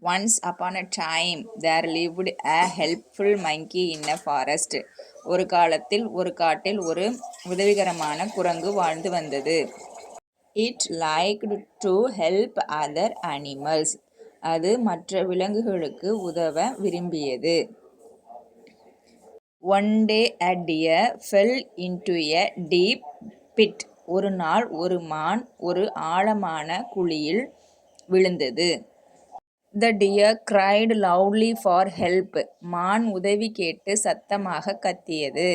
Once upon a time, there lived a helpful monkey in a forest. ஒரு காலத்தில் ஒரு காட்டில் ஒரு உதவிகரமான குரங்கு வாழ்ந்து வந்தது. It liked to help other animals. அது மற்ற விலங்குகளுக்கு உதவ விரும்பியது. One day a deer fell into a deep pit. ஒரு நாள் ஒரு மான் ஒரு ஆழமான குழியில் விழுந்தது. The deer cried loudly for help. மான் உதவி கேட்டு சத்தமாக கத்தியது.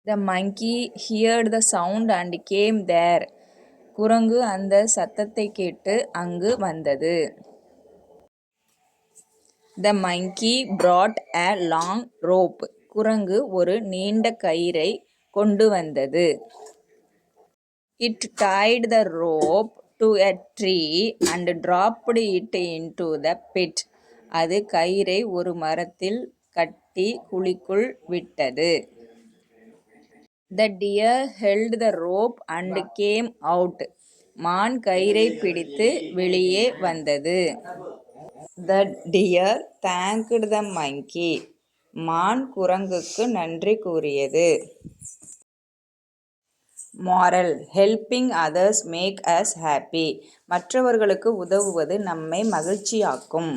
The monkey heard the sound and came there. குரங்கு அந்த சத்தத்தை கேட்டு அங்கு வந்தது. The monkey brought a long rope. குரங்கு ஒரு நீண்ட கயிறை கொண்டு வந்தது. It tied the rope to a tree and dropped it into the pit. அது கயிறை ஒரு மரத்தில் கட்டி குழிக்குள் விட்டது. The deer held the rope and came out. மான் கயிறை பிடித்து வெளியே வந்தது. The deer thanked the monkey. மான் குரங்குக்கு நன்றி கூறியது. Moral: helping others make us happy. மற்றவர்களுக்கு உதவுவது நம்மை மகிழ்ச்சியாக்கும்.